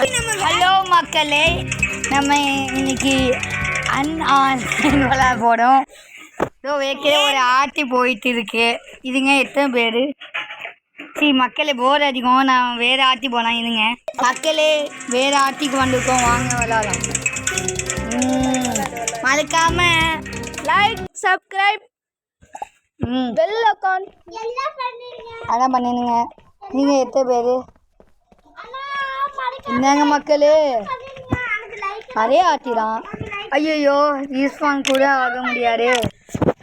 Hello மக்களே, நம்ம இன்னைக்கு விளையாட போகிறோம். ஒரு ஆட்டி போயிட்டு இருக்கு. இதுங்க எத்தனை பேர்? சரி மக்களே, போர் அடிக்கும். நான் வேறு ஆட்டி போகலாம். இதுங்க மக்களே, வேறு ஆட்டிக்கு வந்துருக்கோம். வாங்க விளையாடலாம். மறக்காம லைக், சப்ஸ்கிரைப், பெல் அக்கௌண்ட் அதான் பண்ணிடுங்க. நீங்கள் எத்தனை பேர்? என்னங்க மக்களே, நிறைய ஆட்டிலாம். ஐயோ, யூஸ்வாங் கூட ஆக முடியாது.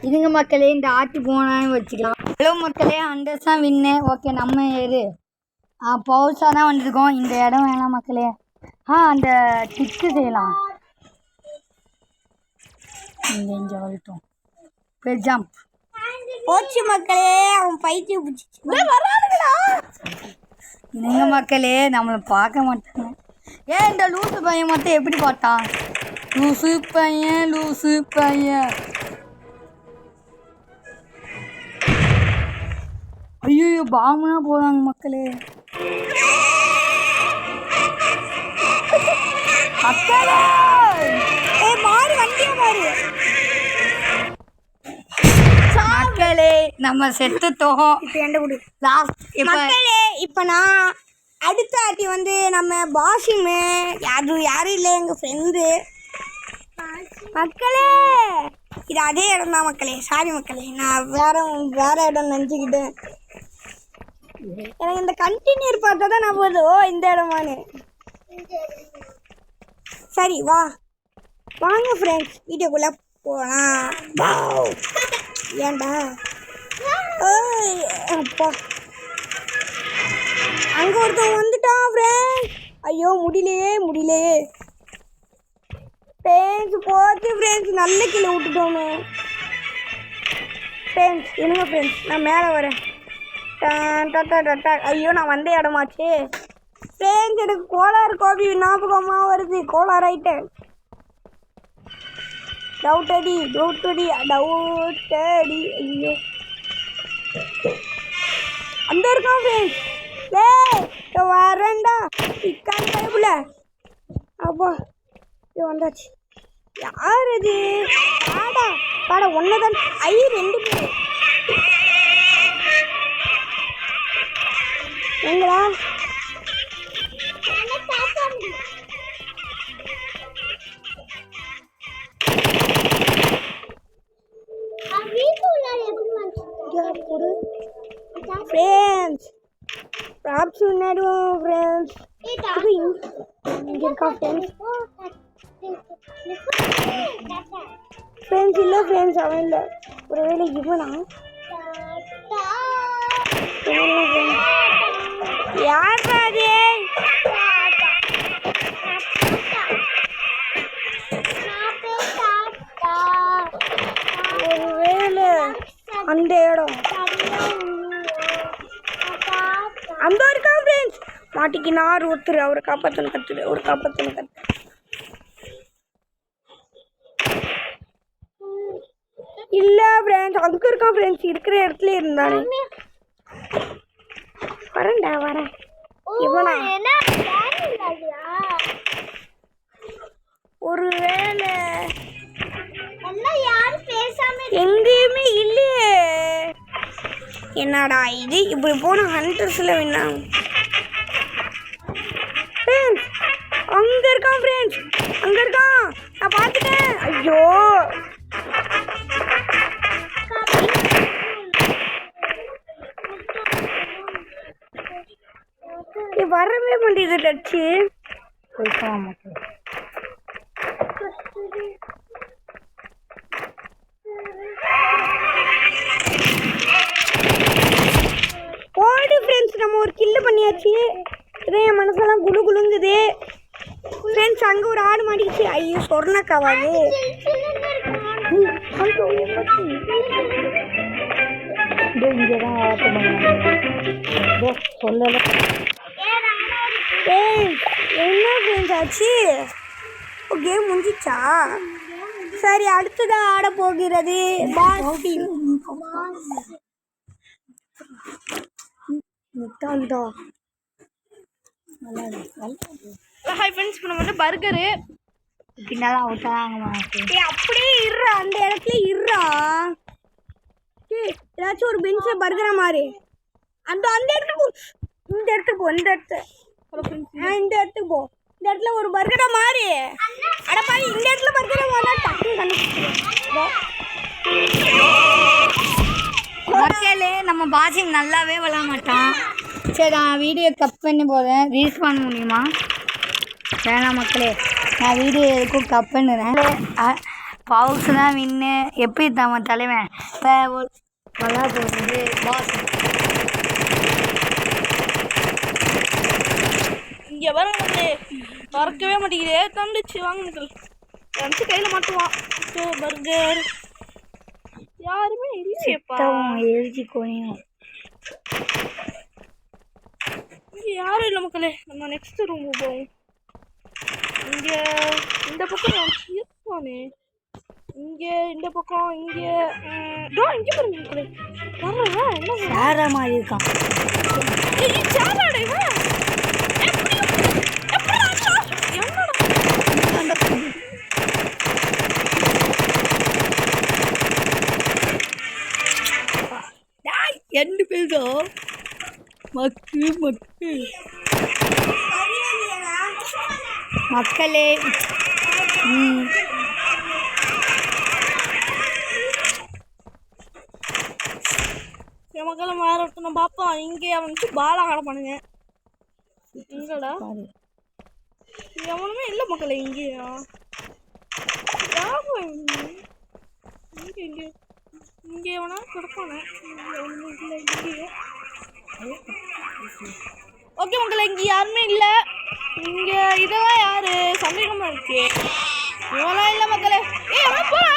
இதுங்க மக்களே, இந்த ஆட்டி போனாலும் வச்சுக்கலாம். ஹலோ மக்களே, அண்டர்ஸ் தான் வின்னு. ஓகே, நம்ம ஏறு பவுல்ஸாக தான் வந்துருக்கோம். இந்த இடம் வேணாம் மக்களே. அந்த டிக்கு செய்யலாம். இங்கே வளர்த்தோம் ஜம்ப் போச்சு மக்களே. அவன் பைத்தியம் வரானுங்களா? இதுங்க மக்களே, நம்மளை பார்க்க மாட்டாங்க. ஏன் இந்த லூசு பையன் மட்டும் எப்படி பார்த்தான்? லூசு பையன். ஐயோ, பாம்புனா போறாங்க மக்களே. மக்களே, நம்ம செத்துட்டோம். மக்களே, இப்ப நான் அடுத்த ஆட்டி வந்து நம்ம பாஷிமு யாரும் இல்லை, எங்க ஃப்ரெண்டு. மக்களே, இது அதே இடம் தான் மக்களே. சாரி மக்களே, நான் வேற இடம் நினச்சிக்கிட்டேன். எனக்கு இந்த கண்டினியூர் பார்த்தா தான் நான் போகுது. இந்த இடமானு. சரி வாங்க ஃப்ரெண்ட்ஸ், வீடியோக்குள்ளே போகலாம். ஏன்டா அப்பா, அங்கே ஒருத்தன் வந்துட்டான் ஃப்ரெண்ட்ஸ். ஐயோ, முடியலையே ஃப்ரெண்ட்ஸ். போச்சு ஃப்ரெண்ட்ஸ், நல்ல கீழே விட்டுட்டோமே ஃப்ரெண்ட்ஸ். என்னங்க ஃப்ரெண்ட்ஸ், நான் மேலே வரேன். ஐயோ, நான் வந்த இடமாச்சு ஃப்ரெண்ட்ஸ். எனக்கு கோளாறு ஞாபகமாக வருது. கோளாறாயிட்டேன். டவுட்டடி. ஐயோ, அந்த இருக்கான் ஃப்ரெண்ட்ஸ். வரேன்டா சிக்கான் டைப்புல. அப்பா, வந்தாச்சு. யார் இது? பாடா ஒன்னதான். ரெண்டு பேர் எங்களா? ஃப்ரெண்ட்ஸ், ப்ராப்ஸ் விளையாடுவோம் ஃப்ரெண்ட்ஸ். இங்கே இருக்கா ஃப்ரெண்ட்ஸ்? ஃப்ரெண்ட்ஸ் இல்லை ஃப்ரெண்ட்ஸ், அவன் இல்லை. ஒருவேளை இவனா? யார் பாரு? ஒருவேளை அந்த இடம் அந்த இருக்கா ஃப்ரெண்ட்ஸ். மாட்டிக்கினார் ஒருத்தர். அவரை காப்பாற்றணும் கத்து. இல்ல ஃப்ரெண்ட்ஸ், அங்க இருக்கா ஃப்ரெண்ட்ஸ். இருக்கிற இடத்துல இருந்தானே. வரேன். இவனா? ஒருவேளை எங்கேயுமே இல்லையே. என்னடா இது? இப்படி போன ஹண்டர்ஸ்ல வேணாம். அங்க இருக்கான் ஃப்ரெண்ட்ஸ். நான் பார்த்துட்டேன். ஐயோ, வரவே மாட்டேது டச்சு. ஓடு ஃப்ரெண்ட்ஸ், நம்ம ஒரு கில்லு பண்ணியாச்சு. இதே என் மனசெல்லாம் குளுங்குது ஃப்ரெண்ட்ஸ். அங்கே ஒரு ஆடு மாட்டிக்கிச்சு. ஐயோ, சொர்ணக்காவாது. இங்கேதான் சொல்லல. என்ன ஃப்ரெண்ட்ஸ் ஆச்சு? கேம் முடிஞ்சிச்சா? சரி, அடுத்ததான் ஆட போகிறது முட்டாள்தா. ஹாய் ஃப்ரெண்ட்ஸ், இப்போ நம்ம வந்து பர்கரு பின்னால அவுட்டாங்க மாட்டேன். அப்படியே இருறா, அந்த இடத்துல இருறா. ஏதாச்சும் ஒரு பெஞ்சில் பர்கரை மாறு. அந்த அந்த இடத்துக்கு போ, இந்த இடத்துக்கு போ, இந்த இடத்து இந்த இடத்துக்கு போ. இந்த இடத்துல ஒரு பர்கரை மாறு. அடப்பா, இந்த இடத்துல பர்கரை மாறா டக்குனு கண்டுபிடிச்சிருவோம். மக்களே நம்ம பாசிங் நல்லாவே விளாட மாட்டான். சரி, நான் வீடியோ கட் பண்ணி போகிறேன். ரீல்ஸ் பண்ண முடியுமா? வேணாம் மக்களே, நான் வீடியோ எதுக்கும் கட் பண்ணுறேன். பவுஸ் தான் வின்னு. எப்படி நம்ம தலைவன் இப்போ விளாட போகிறது பாசிங். இங்கே வர மறக்கவே மாட்டேங்குதே. தந்துச்சு வாங்க மக்கள், தந்துச்சு கையில் மாட்டுவான். பர்கர் யாருமே இல்லையேப்பா. எழுதி கோணியும் இங்கே யாரும் இல்லை மக்களே. நம்ம நெக்ஸ்ட் ரூம் போவோம். இங்கே இந்த பக்கம் இருப்பானே, இங்கே இந்த பக்கம் இங்கே இங்கே பாருங்க மக்களே. வர்றா என்ன வேற மாதிரி இருக்கான். ரெண்டு பேரும் மக்கு மக்கு மக்களே. மக்களை மாறட்டும் பார்ப்போம். இங்கே வந்து பாலா ஆட பண்ணுங்க. எங்கடா எவனுமே இல்லை மக்களே. இங்கேயா இங்கே இங்கே இங்கே எவனா கிடப்பானே. இல்லை இங்கேயே. ஓகே மக்களே, இங்கே யாருமே இல்லை. இங்கே இதெல்லாம் யாரு சந்தேகமாக இருக்கு. இவெல்லாம் இல்லை மக்களே. எவனா போல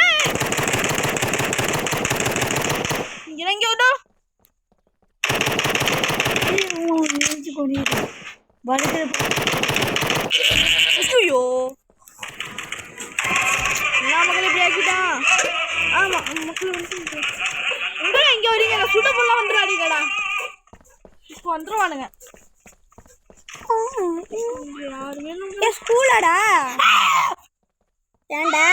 இங்கே இங்கே விட்டோம். ஐயோ, எல்லா மக்களும் இப்படி ஆக்கிட்டான். ஆமா மக்கள் வந்து இங்கே வரீங்க. சுட பொருளாக வந்துடாதீங்கடா. இப்போ வந்துருவானுங்க. யாருமே ஸ்கூலாடா? ஏண்டா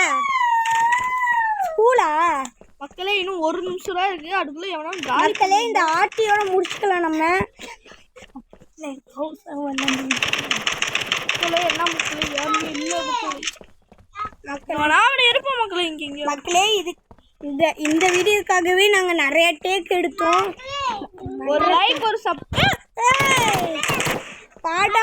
ஸ்கூலா? மக்களே, இன்னும் ஒரு நிமிஷம் தான் இருக்கு. அதுக்குள்ள எவனா மக்களே இந்த ஆட்டியோட முடிச்சுக்கலாம் நம்ம. என்ன மக்களே யாருமே இல்லை மக்களே. இருப்போம் மக்களே. இங்கே மக்களே, இது இந்த வீடியோக்காகவே நாங்கள் நிறைய டேக் எடுத்தோம். ஒரு லைக் ஒரு சப் பாடா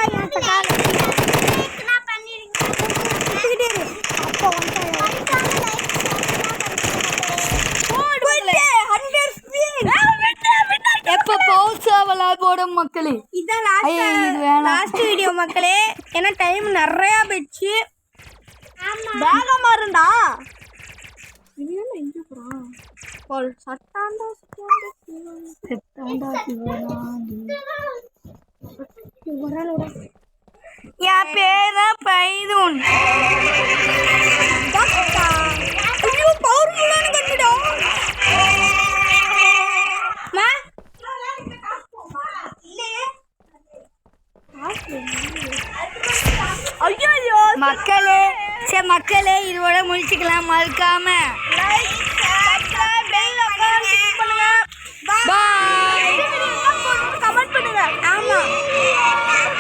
எப்போ பவுசா விளாட போடும் மக்களே. இதான் லாஸ்ட் வீடியோ மக்களே. ஏன்னா டைம் நிறையா போயிடுச்சு. வேகமா இருந்தா எங்க போறான் சட்டாண்டா என் பேரா பைதூன். ஐயோ பவர்ஃபுல்லான கட்டிடா. ஐயோ மக்களே, சரி மக்களே, இதோட முடிச்சுக்கலாம். மறக்காம like subscribe bell icon click பண்ணுங்க. பாய். கமெண்ட் பண்ணுங்க. ஆமா.